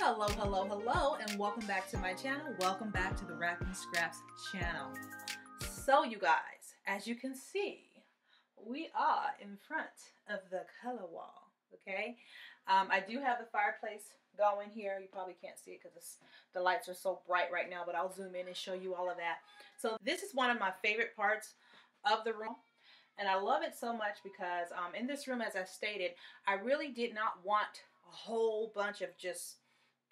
Hello, hello, hello, and welcome back to my channel. Welcome back to the Wrapping Scraps channel. So you guys, as you can see, we are in front of the color wall, okay? I do have the fireplace going here. You probably can't see it because the lights are so bright right now, but I'll zoom in and show you all of that. So this is one of my favorite parts of the room. And I love it so much because in this room, as I stated, I really did not want a whole bunch of just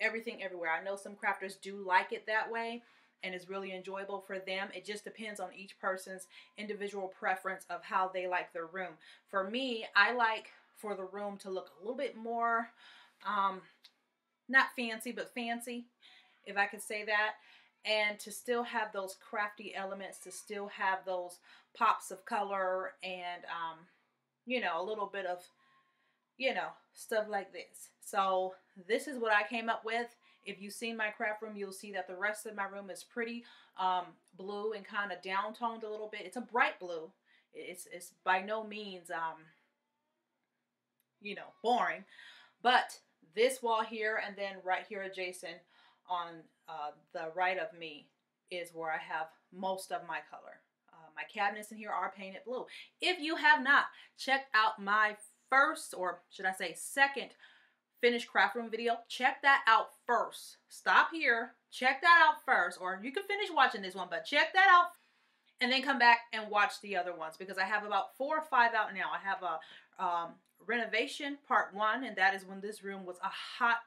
everything everywhere. I know some crafters do like it that way and it's really enjoyable for them. It just depends on each person's individual preference of how they like their room. For me, I like for the room to look a little bit more, not fancy, but fancy, if I could say that. And to still have those crafty elements, to still have those pops of color and, you know, a little bit of, you know, stuff like this. So this is what I came up with. If you've seen my craft room, you'll see that the rest of my room is pretty blue and kind of down-toned a little bit. It's a bright blue. It's by no means, you know, boring. But this wall here and then right here adjacent on the right of me is where I have most of my color. My cabinets in here are painted blue. If you have not checked out my first, or should I say second, finished craft room video, check that out first. Stop here, check that out first, or you can finish watching this one, but check that out and then come back and watch the other ones because I have about 4 or 5 out now. I have a renovation part 1, and that is when this room was a hot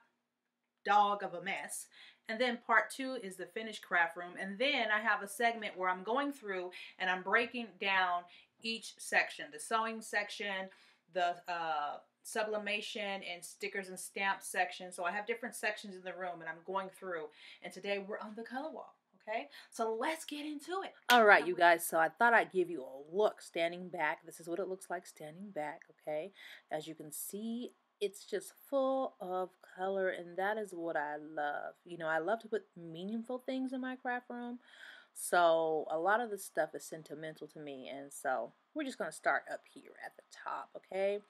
dog of a mess. And then part 2 is the finished craft room. And then I have a segment where I'm going through and I'm breaking down each section. The sewing section, the sublimation and stickers and stamps section. So I have different sections in the room and I'm going through. And today we're on the color wall. Okay, so let's get into it. All right, you guys, so I thought I'd give you a look standing back. This is what it looks like standing back, okay? As you can see, it's just full of color, and that is what I love. You know, I love to put meaningful things in my craft room, so a lot of this stuff is sentimental to me, and so we're just going to start up here at the top, okay?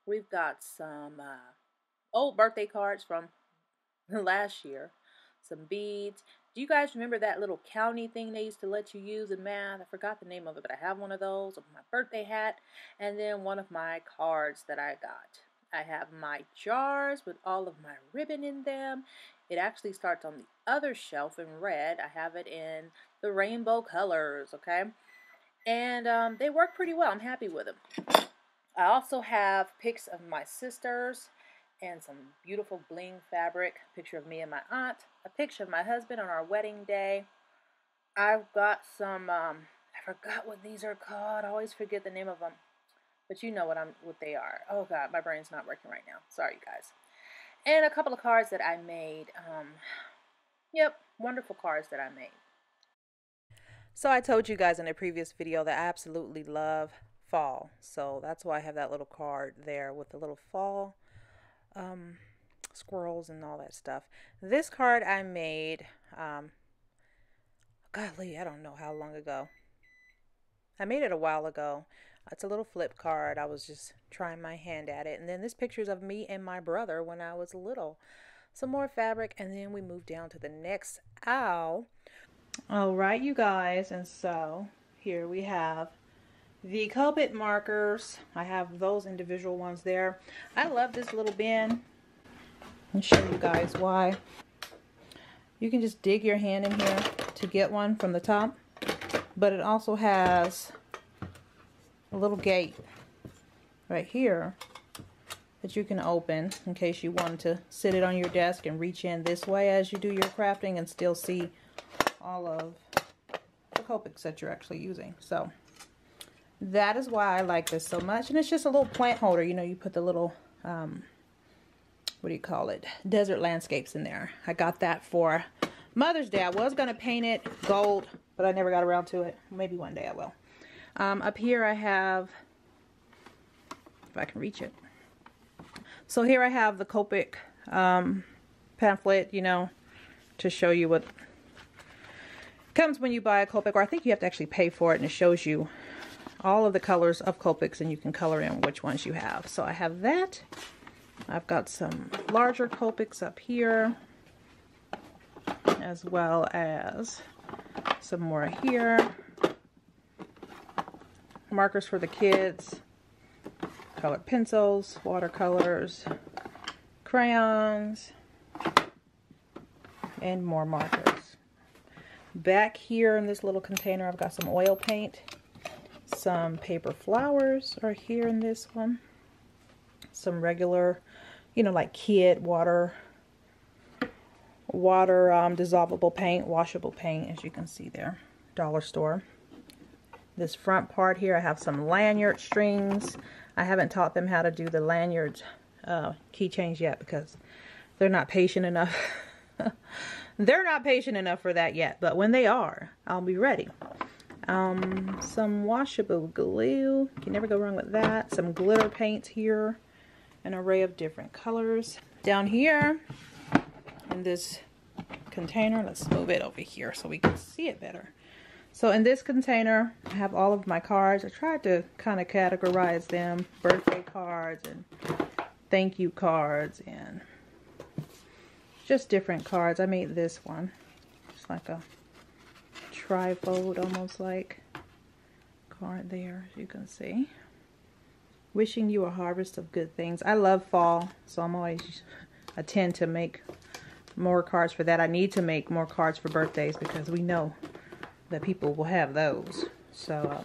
We've got some old birthday cards from last year, some beads. Do you guys remember that little county thing they used to let you use in math? I forgot the name of it, but I have one of those, my birthday hat, and then one of my cards that I got. I have my jars with all of my ribbon in them. It actually starts on the other shelf in red. I have it in the rainbow colors, okay? And they work pretty well. I'm happy with them. I also have pics of my sisters and some beautiful bling fabric, a picture of me and my aunt, a picture of my husband on our wedding day. I've got some, I forgot what these are called. I always forget the name of them. But you know what they are. Oh God, my brain's not working right now. Sorry, you guys. And a couple of cards that I made. Yep, wonderful cards that I made. So I told you guys in a previous video that I absolutely love fall. So that's why I have that little card there with the little fall squirrels and all that stuff. This card I made, golly, I don't know how long ago. I made it a while ago. It's a little flip card. I was just trying my hand at it. And then this picture's of me and my brother when I was little. Some more fabric, and then we move down to the next owl. All right, you guys, and so here we have the Copic markers. I have those individual ones there. I love this little bin. I'll show you guys why. You can just dig your hand in here to get one from the top, but it also has a little gate right here that you can open in case you want to sit it on your desk and reach in this way as you do your crafting and still see all of the Copics that you're actually using. So that is why I like this so much. And it's just a little plant holder. You know, you put the little, what do you call it? Desert landscapes in there. I got that for Mother's Day. I was going to paint it gold, but I never got around to it. Maybe one day I will. Up here I have, if I can reach it. So here I have the Copic pamphlet, you know, to show you what comes when you buy a Copic, or I think you have to actually pay for it, and it shows you all of the colors of Copics, and you can color in which ones you have. So I have that. I've got some larger Copics up here. as well as some more here. Markers for the kids, colored pencils, watercolors, crayons, and more markers. Back here in this little container, I've got some oil paint. Some paper flowers are here in this one. Some regular, you know, like kid water dissolvable paint, washable paint, as you can see there, dollar store. This front part here, I have some lanyard strings. I haven't taught them how to do the lanyard keychains yet because they're not patient enough. They're not patient enough for that yet, but when they are, I'll be ready. Some washable glue. You can never go wrong with that. Some glitter paints here. An array of different colors. Down here in this container, let's move it over here so we can see it better. So in this container, I have all of my cards. I tried to kind of categorize them. Birthday cards and thank you cards and just different cards. I made this one. It's like a trifold, almost like card there, as you can see. Wishing you a harvest of good things. I love fall, so I tend to make more cards for that. I need to make more cards for birthdays because we know that people will have those. So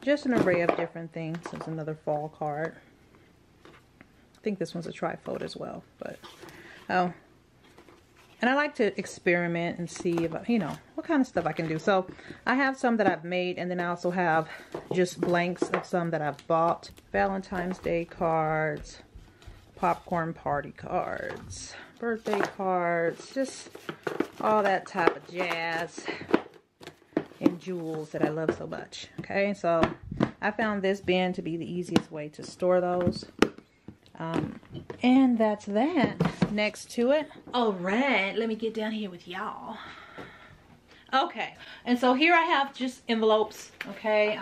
just an array of different things. There's another fall card. I think this one's a trifold as well, but oh. And I like to experiment and see about, you know, what kind of stuff I can do. So I have some that I've made, and then I also have just blanks of some that I've bought. Valentine's Day cards, popcorn party cards, birthday cards, just all that type of jazz and jewels that I love so much. Okay, so I found this bin to be the easiest way to store those. And that's that. Next to it. All right, let me get down here with y'all. Okay, and so here I have just envelopes. Okay,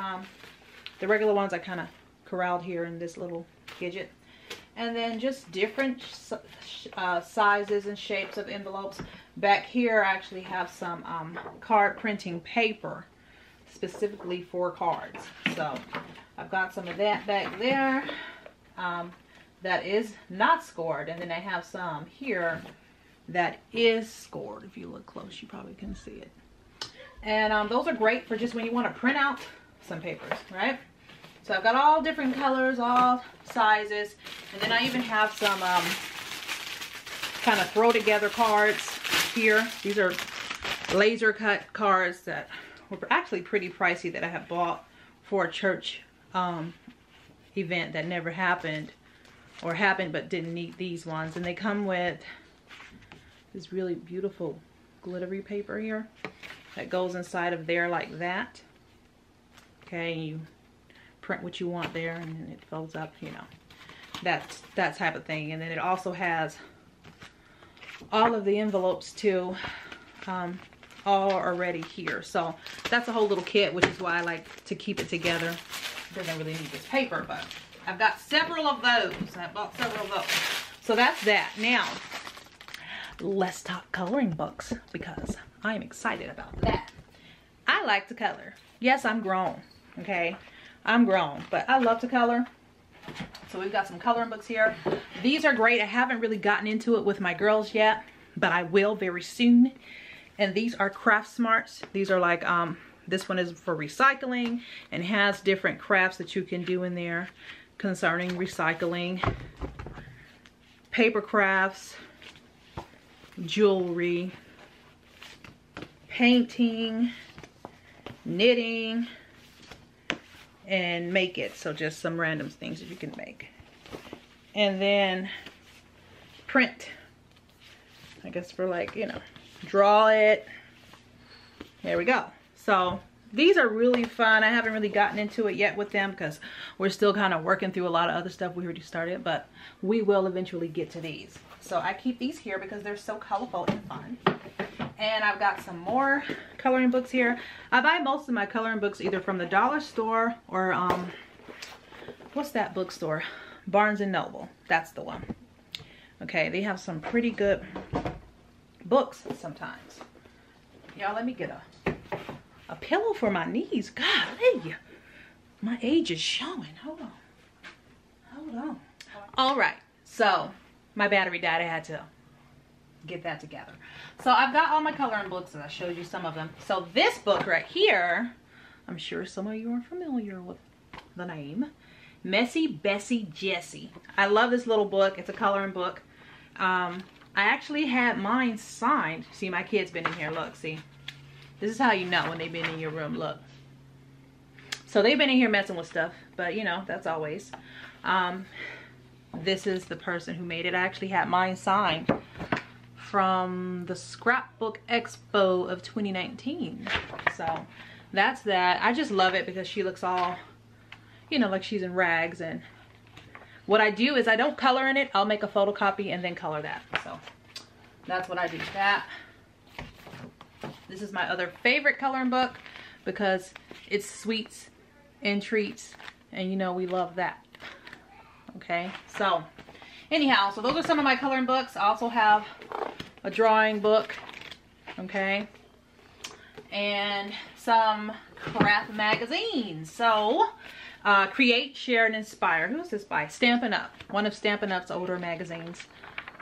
the regular ones I kind of corralled here in this little gadget. And then just different sizes and shapes of envelopes. Back here I actually have some card printing paper specifically for cards. So I've got some of that back there. That is not scored, and then I have some here that is scored. If you look close, you probably can see it. And those are great for just when you want to print out some papers, right? So I've got all different colors, all sizes, and then I even have some kind of throw together cards here. These are laser cut cards that were actually pretty pricey that I have bought for a church event that never happened. Or happened but didn't need these ones. And they come with this really beautiful glittery paper here that goes inside of there like that. Okay, and you print what you want there and then it folds up, you know. That's that type of thing. And then it also has all of the envelopes too, all already here. So that's a whole little kit, which is why I like to keep it together. It doesn't really need this paper, but I've got several of those. I bought several of those. So that's that. Now, let's talk coloring books because I'm excited about that. I like to color. Yes, I'm grown. Okay, I'm grown, but I love to color. So we've got some coloring books here. These are great. I haven't really gotten into it with my girls yet, but I will very soon. And these are Craft Smarts. These are like, this one is for recycling and has different crafts that you can do in there concerning recycling, paper crafts, jewelry, painting, knitting, and make it. So just some random things that you can make. And then print, I guess for like, you know, draw it. There we go. So these are really fun. I haven't really gotten into it yet with them because we're still kind of working through a lot of other stuff we already started, but we will eventually get to these. So I keep these here because they're so colorful and fun. And I've got some more coloring books here. I buy most of my coloring books either from the dollar store or what's that bookstore? Barnes and Noble. That's the one. Okay, they have some pretty good books sometimes. Y'all, let me get a pillow for my knees. Golly, my age is showing. Hold on. All right, so my battery died. I had to get that together. So I've got all my coloring books, and I showed you some of them. So this book right here, I'm sure some of you are familiar with the name, Messy Bessie Jessie. I love this little book. It's a coloring book. I actually had mine signed. See, my kids been in here. Look, see. This is how you know when they've been in your room. Look. So they've been in here messing with stuff, but you know, that's always. This is the person who made it. I actually had mine signed from the Scrapbook Expo of 2019. So that's that. I just love it because she looks all, you know, like she's in rags. And what I do is I don't color in it. I'll make a photocopy and then color that. So that's what I do. This is my other favorite coloring book because it's sweets and treats, and you know we love that. Okay, so anyhow, so those are some of my coloring books. I also have a drawing book, okay, and some craft magazines. So Create, Share, and Inspire. Who is this by? Stampin' Up. One of Stampin' Up's older magazines.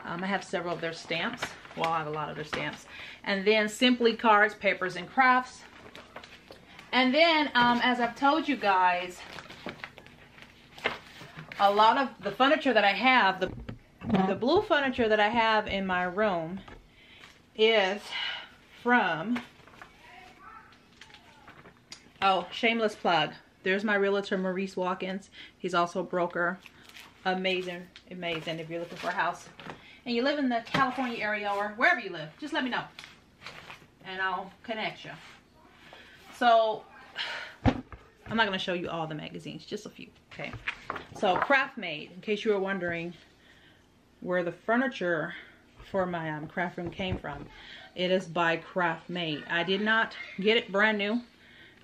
I have several of their stamps. Well, I have a lot of their stamps. And then Simply Cards, Papers, and Crafts. And then, as I've told you guys, a lot of the furniture that I have, the blue furniture that I have in my room is from, oh, shameless plug. There's my realtor, Maurice Watkins. He's also a broker. Amazing, amazing. If you're looking for a house and you live in the California area or wherever you live, just let me know and I'll connect you. So I'm not going to show you all the magazines, just a few, okay? So Craft Made, in case you were wondering where the furniture for my craft room came from, it is by Craft Made. I did not get it brand new.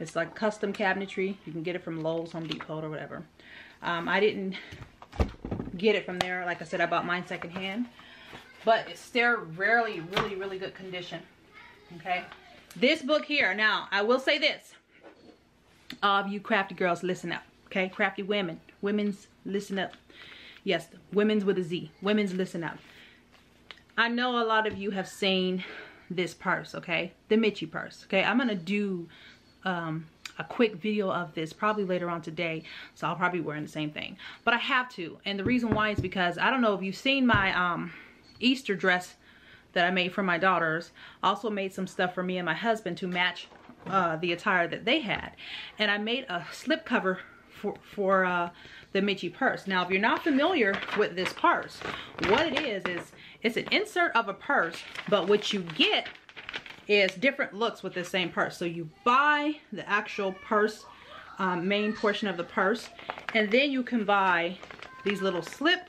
It's like custom cabinetry. You can get it from Lowe's, Home Depot, or whatever. I didn't get it from there. Like I said, I bought mine secondhand. But it's still really, really, really good condition. Okay? This book here, now, I will say this. All of you crafty girls, listen up. Okay? Crafty women. Women's, listen up. Yes, women's with a Z. Women's, listen up. I know a lot of you have seen this purse, okay? The Mitchie purse, okay? I'm going to do a quick video of this probably later on today, so I'll probably be wearing the same thing. But I have to, and the reason why is because I don't know if you've seen my Easter dress that I made for my daughters. I also made some stuff for me and my husband to match the attire that they had. And I made a slip cover for the Mitchie purse. Now, if you're not familiar with this purse, what it is it's an insert of a purse, but what you get is different looks with the same purse. So you buy the actual purse, main portion of the purse, and then you can buy these little slip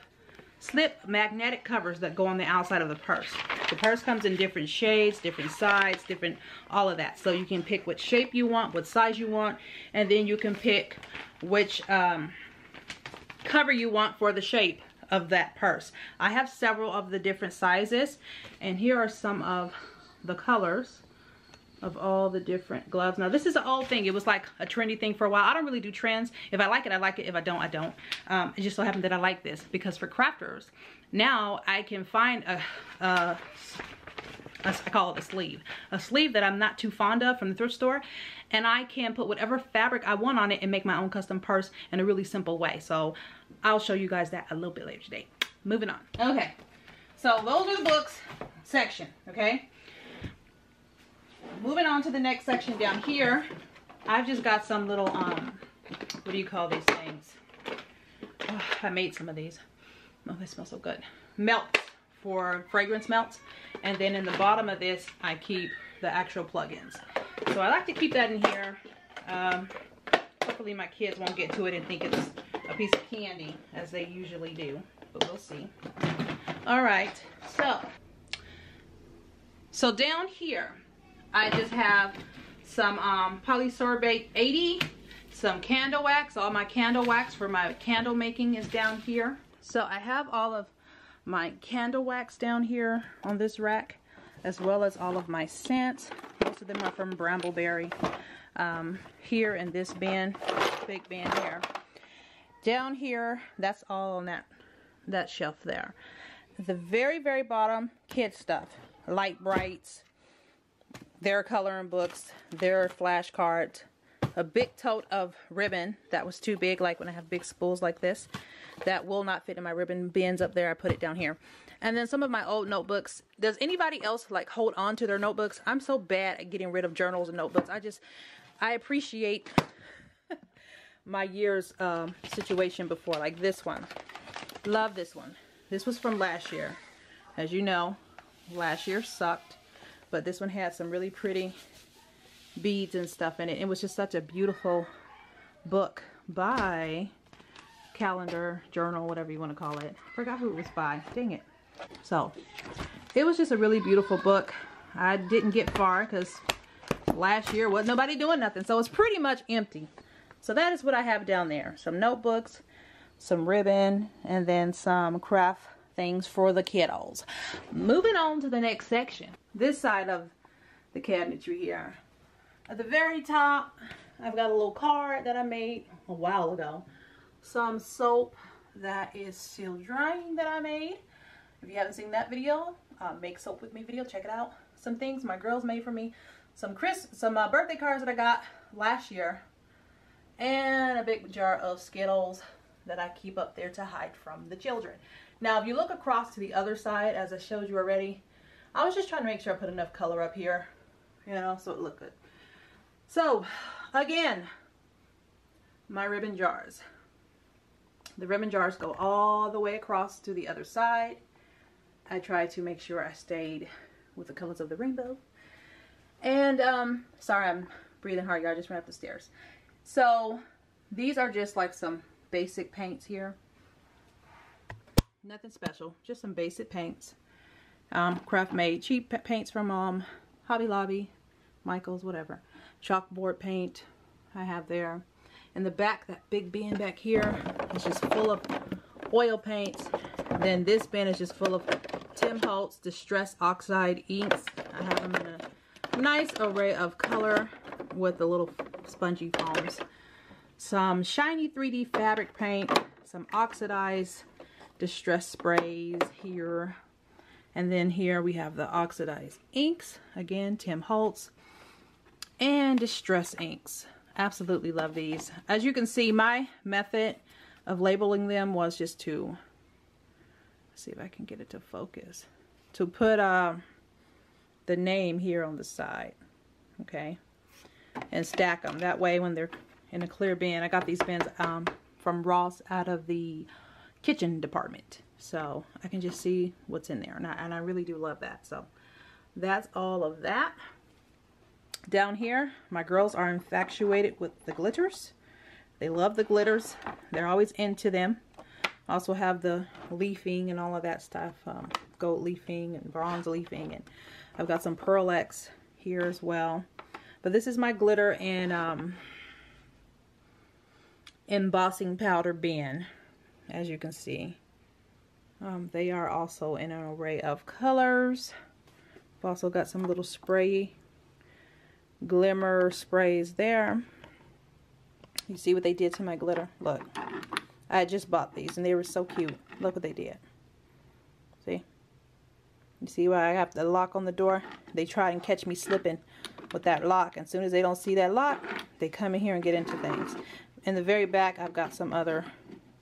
magnetic covers that go on the outside of the purse. The purse comes in different shades, different sides, different all of that. So you can pick what shape you want, what size you want, and then you can pick which cover you want for the shape of that purse. I have several of the different sizes, and here are some of the colors of all the different gloves. Now, this is an old thing. It was like a trendy thing for a while. I don't really do trends. If I like it, I like it. If I don't, I don't. It just so happened that I like this because for crafters, now I can find I call it a sleeve that I'm not too fond of from the thrift store, and I can put whatever fabric I want on it and make my own custom purse in a really simple way. So I'll show you guys that a little bit later today. Moving on. Okay, so those are the books section, okay? Moving on to the next section down here, I've just got some little, what do you call these things? Oh, I made some of these. Oh, they smell so good. Melts for fragrance melts. And then in the bottom of this, I keep the actual plugins. So I like to keep that in here. Hopefully my kids won't get to it and think it's a piece of candy, as they usually do. But we'll see. All right, so down here, I just have some polysorbate 80, some candle wax. All my candle wax for my candle making is down here. So I have all of my candle wax down here on this rack. as well as all of my scents. Most of them are from Brambleberry. Here in this bin, big bin here. Down here, that's all on that shelf there. The very, very bottom, kid stuff. Light Brights, their coloring books, their flashcards, a big tote of ribbon that was too big, like when I have big spools like this. That will not fit in my ribbon bins up there. I put it down here. And then some of my old notebooks. Does anybody else like hold on to their notebooks? I'm so bad at getting rid of journals and notebooks. I appreciate my year's situation before, like this one. Love this one. This was from last year. As you know, last year sucked, but this one had some really pretty beads and stuff in it. It was just such a beautiful book by calendar, journal, whatever you want to call it. Forgot who it was by. Dang it. So it was just a really beautiful book. I didn't get far because last year wasn't nobody doing nothing, so it's pretty much empty. So that is what I have down there. Some notebooks, some ribbon, and then some craft things for the kiddos. Moving on to the next section. This side of the cabinetry here. At the very top, I've got a little card that I made a while ago. Some soap that is still drying that I made. If you haven't seen that video, make soap with me video, check it out. Some things my girls made for me. Some birthday cards that I got last year. And a big jar of Skittles that I keep up there to hide from the children. Now, if you look across to the other side, as I showed you already, I was just trying to make sure I put enough color up here, you know, so it looked good. So, again, my ribbon jars. The ribbon jars go all the way across to the other side. I tried to make sure I stayed with the colors of the rainbow. And, sorry, I'm breathing hard, y'all. I just ran up the stairs. So, these are just like some basic paints here. Nothing special, just some basic paints. Craft made cheap paints from Hobby Lobby, Michaels, whatever. Chalkboard paint I have there. In the back, that big bin back here is just full of oil paints. Then this bin is just full of Tim Holtz Distress Oxide inks. I have them in a nice array of color with the little spongy foams. Some shiny 3D fabric paint, some oxidized distress sprays here. And then here we have the oxidized inks. Again, Tim Holtz. And distress inks. Absolutely love these. As you can see, my method of labeling them was just to, let's see if I can get it to focus, to put the name here on the side, okay, and stack them. That way when they're in a clear bin, I got these bins from Ross out of the kitchen department, so I can just see what's in there, and I really do love that. So that's all of that. Down here, my girls are infatuated with the glitters. They love the glitters. They're always into them. Also have the leafing and all of that stuff, gold leafing and bronze leafing, and I've got some Pearl X here as well. But this is my glitter and embossing powder bin, as you can see. They are also in an array of colors. I've also got some little spray glimmer sprays there. You see what they did to my glitter? Look, I just bought these and they were so cute. Look what they did. See? You see why I have the lock on the door? They try and catch me slipping with that lock. And as soon as they don't see that lock, they come in here and get into things. In the very back, I've got some other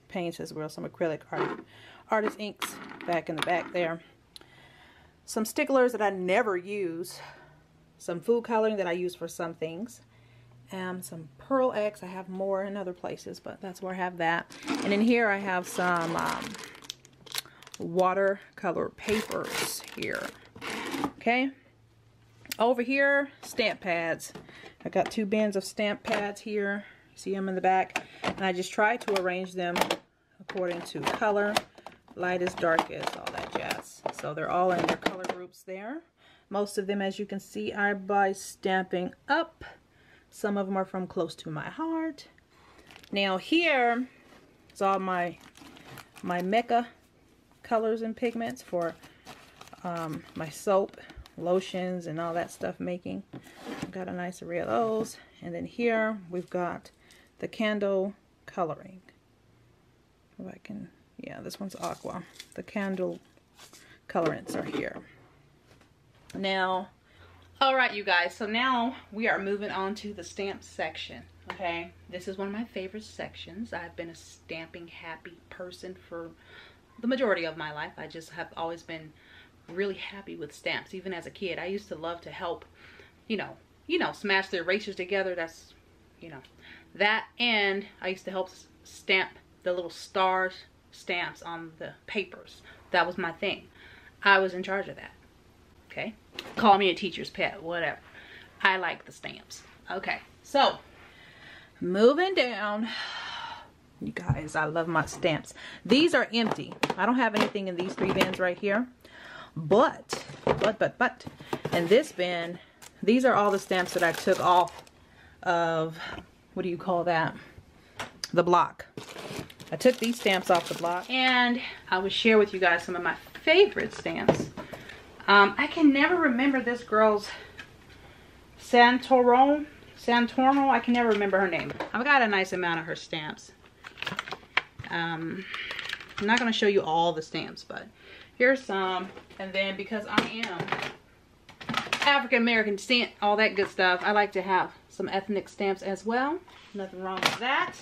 paints as well. Some acrylic artist inks back in the back there. Some sticklers that I never use. Some food coloring that I use for some things. Some Pearl X. I have more in other places, but that's where I have that. And in here I have some watercolor papers here. Okay. Over here, stamp pads. I got 2 bins of stamp pads here. See them in the back. And I just try to arrange them according to color. Lightest, darkest, all that jazz. So they're all in their color groups there. Most of them, as you can see, are by Stampin' Up. Some of them are from Close to My Heart. Now here is all my Mecca colors and pigments for my soap, lotions and all that stuff making. I've got a nice array of those. And then here we've got the candle coloring. If I can, yeah, this one's aqua. The candle colorants are here. Now, all right, you guys, so now we are moving on to the stamp section. Okay, this is one of my favorite sections. I've been a stamping happy person for the majority of my life. I just have always been really happy with stamps. Even as a kid, I used to love to help, you know, smash the erasers together. That's, you know, that, and I used to help stamp the little stars stamps on the papers. That was my thing. I was in charge of that. Okay, call me a teacher's pet, whatever. I like the stamps. Okay, so moving down, you guys, I love my stamps. These are empty. I don't have anything in these 3 bins right here, but in this bin, these are all the stamps that I took off of, what do you call that, the block. I took these stamps off the block, and I will share with you guys some of my favorite stamps. I can never remember this girl's Santorno. I can never remember her name. I've got a nice amount of her stamps. I'm not going to show you all the stamps, but here's some. And then because I am African American descent, all that good stuff, I like to have some ethnic stamps as well. Nothing wrong with that.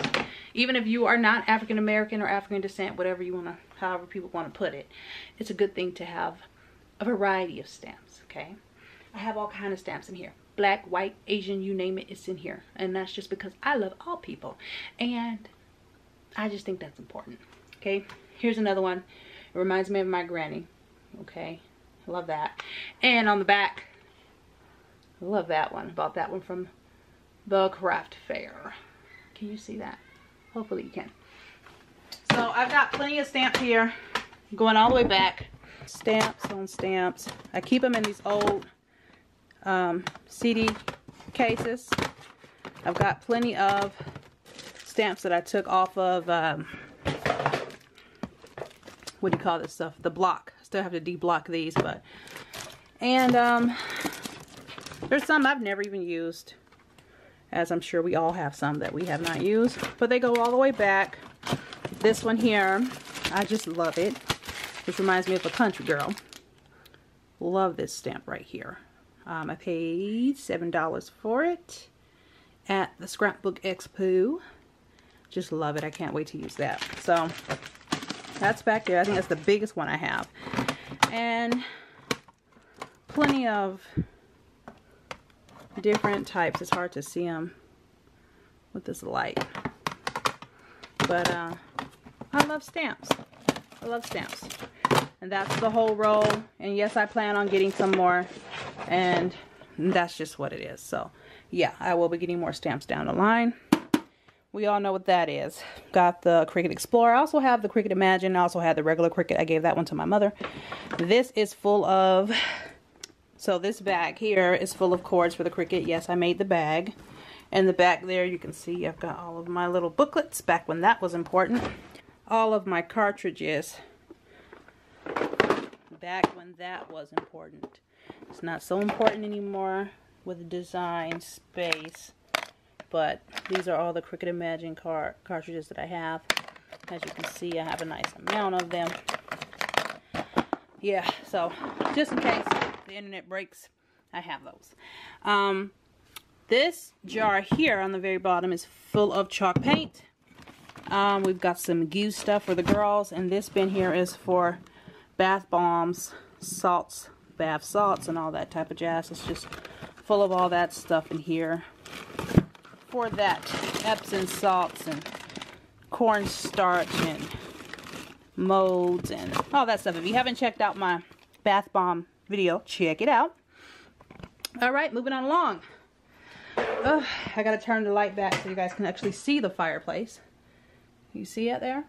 Even if you are not African American or African descent, whatever you want to, however people want to put it, it's a good thing to have a variety of stamps. Okay, I have all kind of stamps in here. Black, white, Asian, you name it, it's in here. And that's just because I love all people, and I just think that's important. Okay, here's another one. It reminds me of my granny. Okay, I love that. And on the back, I love that one. Bought that one from the craft fair. Can you see that? Hopefully you can. So I've got plenty of stamps here, going all the way back. Stamps on stamps. I keep them in these old CD cases. I've got plenty of stamps that I took off of what do you call this stuff, the block. Still have to de-block these, but, and there's some I've never even used, as I'm sure we all have some that we have not used, but they go all the way back. This one here, I just love it. This reminds me of a country girl. Love this stamp right here. I paid $7 for it at the Scrapbook Expo. Just love it. I can't wait to use that. So that's back there. I think that's the biggest one I have. And plenty of different types. It's hard to see them with this light. But I love stamps. I love stamps. And that's the whole roll. And yes, I plan on getting some more. And that's just what it is. So yeah, I will be getting more stamps down the line. We all know what that is. Got the Cricut Explorer. I also have the Cricut Imagine. I also had the regular Cricut. I gave that one to my mother. This is full of, so this bag here is full of cords for the Cricut. Yes, I made the bag. And the back there, you can see I've got all of my little booklets back when that was important. All of my cartridges back when that was important. It's not so important anymore with the design space. But these are all the Cricut Imagine cartridges that I have. As you can see, I have a nice amount of them. Yeah, so just in case the internet breaks, I have those. This jar here on the very bottom is full of chalk paint. We've got some Goo stuff for the girls, and this bin here is for bath bombs, salts, bath salts, and all that type of jazz. It's just full of all that stuff in here. For that, Epsom salts and cornstarch and molds and all that stuff. If you haven't checked out my bath bomb video, check it out. Alright, moving on along. I gotta turn the light back so you guys can actually see the fireplace. You see it there?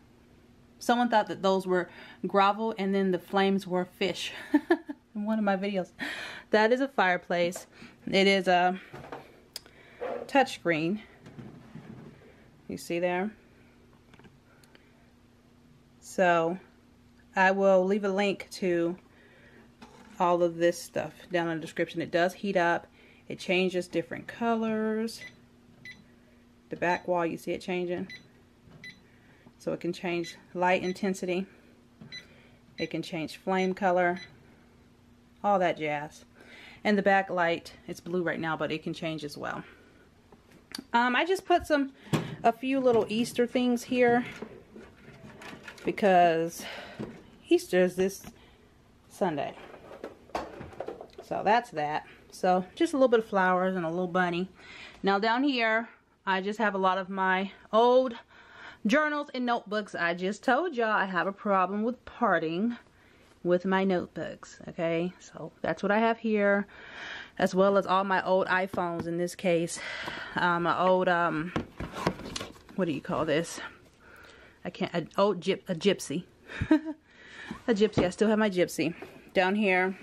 Someone thought that those were gravel and then the flames were fish in one of my videos. That is a fireplace. It is a touchscreen. You see there? So I will leave a link to all of this stuff down in the description. It does heat up. It changes different colors. The back wall, you see it changing. So it can change light intensity. It can change flame color. All that jazz. And the back light, it's blue right now, but it can change as well. I just put a few little Easter things here because Easter is this Sunday. So that's that. So just a little bit of flowers and a little bunny. Now down here, I just have a lot of my old journals and notebooks. I just told y'all I have a problem with parting with my notebooks. Okay, so that's what I have here, as well as all my old iPhones in this case. My old, what do you call this? A gypsy. A gypsy. I still have my gypsy. Down here,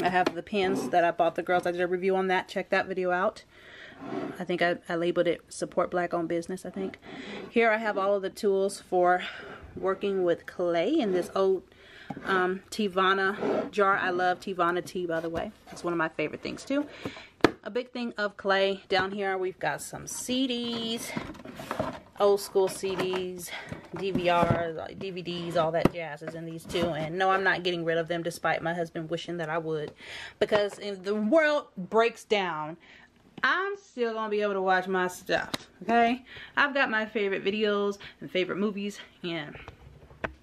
I have the pins that I bought the girls. I did a review on that. Check that video out. I think I labeled it Support Black Owned Business, I think. Here I have all of the tools for working with clay in this old Teavana jar. I love Teavana tea, by the way. It's one of my favorite things too. A big thing of clay. Down here we've got some CDs, old school CDs, DVRs, DVDs, all that jazz is in these too. And no, I'm not getting rid of them despite my husband wishing that I would, because if the world breaks down, I'm still gonna be able to watch my stuff. Okay, I've got my favorite videos and favorite movies, and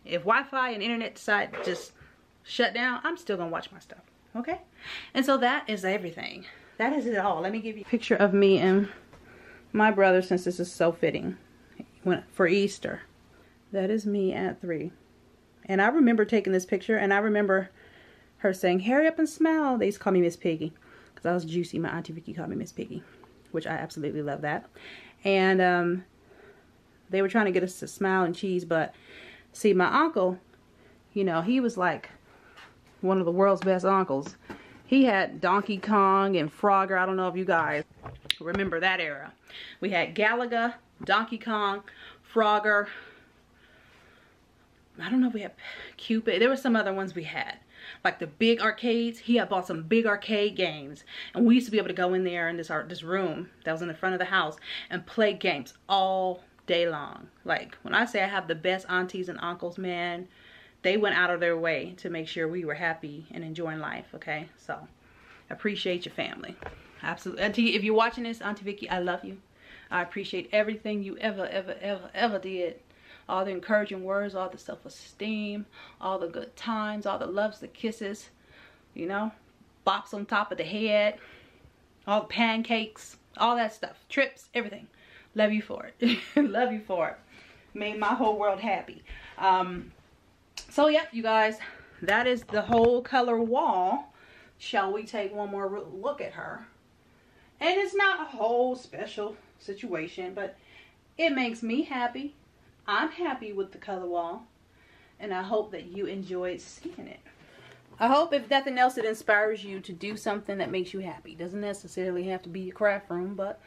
if Wi-Fi and internet decide to just shut down, I'm still gonna watch my stuff. Okay, and so that is everything. That is it all. Let me give you a picture of me and my brother, since this is so fitting for Easter. That is me at 3, and I remember taking this picture, and I remember her saying, "Hurry up and smile." They used to call me Miss Piggy because I was juicy. My Auntie Vicky called me Miss Piggy, which I absolutely love that. And they were trying to get us to smile and cheese, but see, my uncle, you know, he was like one of the world's best uncles. He had Donkey Kong and Frogger. I don't know if you guys remember that era. We had Galaga, Donkey Kong, Frogger. I don't know if we had Cupid. There were some other ones we had. Like the big arcades. He had bought some big arcade games. And we used to be able to go in there in this room that was in the front of the house and play games all day long. Like, when I say I have the best aunties and uncles, man, they went out of their way to make sure we were happy and enjoying life. Okay, so appreciate your family. Absolutely. Auntie, if you're watching this, Auntie Vicky, I love you. I appreciate everything you ever did. All the encouraging words, all the self-esteem, all the good times, all the loves, the kisses, you know, bops on top of the head, all the pancakes, all that stuff, trips, everything. Love you for it. Love you for it. Made my whole world happy. So yep, you guys, that is the whole color wall. Shall we take one more look at her? And it's not a whole special situation, but it makes me happy. I'm happy with the color wall, and I hope that you enjoyed seeing it. I hope, if nothing else, it inspires you to do something that makes you happy. Doesn't necessarily have to be a craft room, but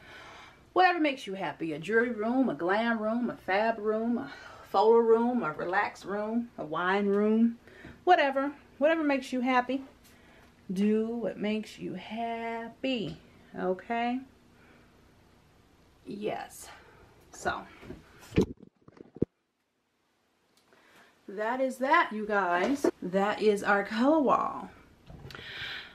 whatever makes you happy. A jewelry room, a glam room, a fab room, a photo room, a relaxed room, a wine room, whatever. Whatever makes you happy. Do what makes you happy. Okay? Yes. So that is that, you guys. That is our color wall.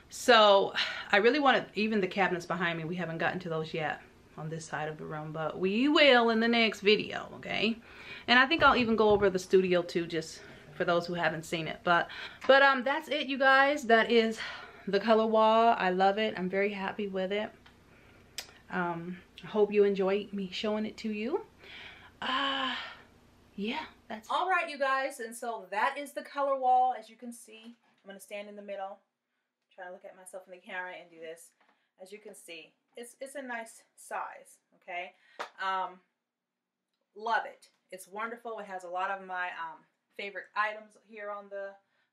So I really want to, even the cabinets behind me, we haven't gotten to those yet on this side of the room, but we will in the next video. Okay, and I think I'll even go over the studio too, just for those who haven't seen it. But that's it, you guys. That is the color wall. I love it. I'm very happy with it. I hope you enjoy me showing it to you. Yeah, that's all right, you guys. And so that is the color wall. As you can see, I'm gonna stand in the middle, try to look at myself in the camera and do this. As you can see, it's a nice size. Okay, love it. It's wonderful. It has a lot of my favorite items here on the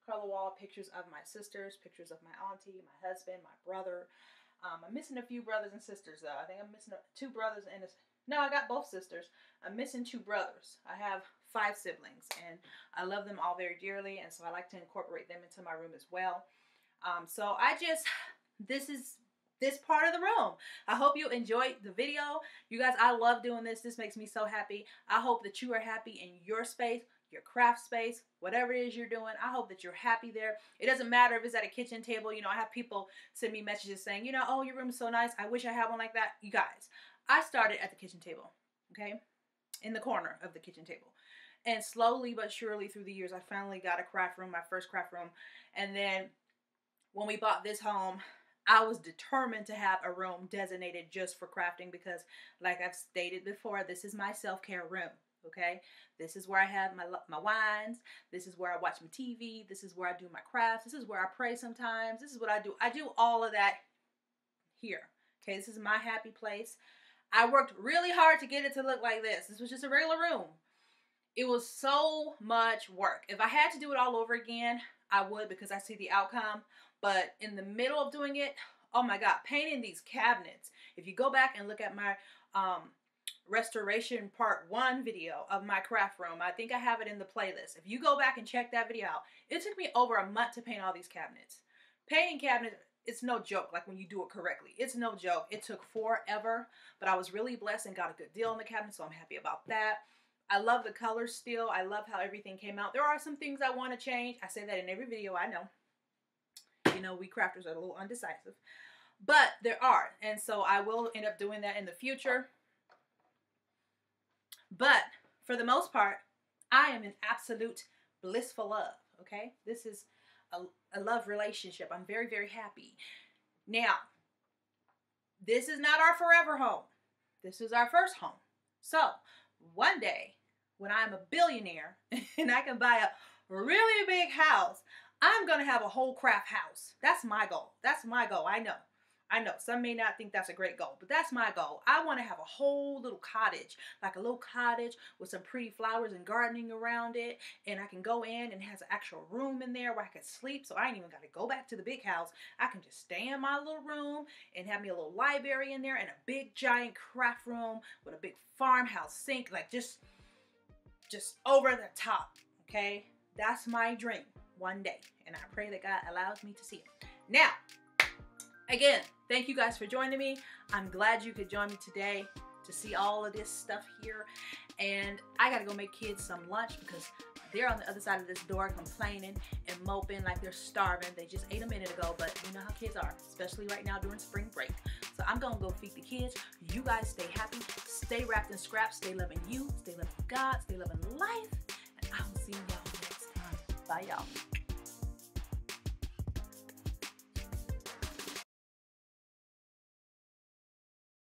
color wall. Pictures of my sisters, pictures of my auntie, my husband, my brother. I'm missing a few brothers and sisters though. I think I'm missing 2 brothers and no, I got both sisters. I'm missing 2 brothers. I have 5 siblings, and I love them all very dearly, and so I like to incorporate them into my room as well. So this is this part of the room. I hope you enjoyed the video. You guys, I love doing this. This makes me so happy. I hope that you are happy in your space, your craft space, whatever it is you're doing. I hope that you're happy there. It doesn't matter if it's at a kitchen table. You know, I have people send me messages saying, you know, oh, your room is so nice. I wish I had one like that. You guys, I started at the kitchen table, okay? In the corner of the kitchen table. And slowly but surely through the years, I finally got a craft room, my first craft room. And then when we bought this home, I was determined to have a room designated just for crafting because, like I've stated before, this is my self-care room, okay? This is where I have my wines. This is where I watch my TV. This is where I do my crafts. This is where I pray sometimes. This is what I do. I do all of that here, okay? This is my happy place. I worked really hard to get it to look like this. This was just a regular room. It was so much work. If I had to do it all over again, I would because I see the outcome. But in the middle of doing it, oh my God, painting these cabinets. If you go back and look at my restoration part 1 video of my craft room, I think I have it in the playlist. If you go back and check that video out, it took me over a month to paint all these cabinets. Painting cabinets, it's no joke, like when you do it correctly. It's no joke. It took forever, but I was really blessed and got a good deal on the cabinet, so I'm happy about that. I love the colors still. I love how everything came out. There are some things I want to change. I say that in every video, I know. You know, we crafters are a little undecisive, but there are, and so I will end up doing that in the future. But for the most part, I am in absolute blissful love, okay? This is a love relationship. I'm very, very happy. Now, this is not our forever home. This is our first home. So, one day, when I'm a billionaire and I can buy a really big house, I'm going to have a whole craft house. That's my goal. That's my goal. I know. Some may not think that's a great goal, but that's my goal. I want to have a whole little cottage, like a little cottage with some pretty flowers and gardening around it. And I can go in and it has an actual room in there where I can sleep. So I ain't even got to go back to the big house. I can just stay in my little room and have me a little library in there and a big giant craft room with a big farmhouse sink, like just over the top. Okay. That's my dream one day. And I pray that God allows me to see it. Now, again, thank you guys for joining me. I'm glad you could join me today to see all of this stuff here. And I gotta go make kids some lunch because they're on the other side of this door complaining and moping like they're starving. They just ate a minute ago, but you know how kids are, especially right now during spring break. So I'm gonna go feed the kids. You guys stay happy, stay wrapped in scraps, stay loving you, stay loving God, stay loving life. And I will see y'all next time. Bye, y'all.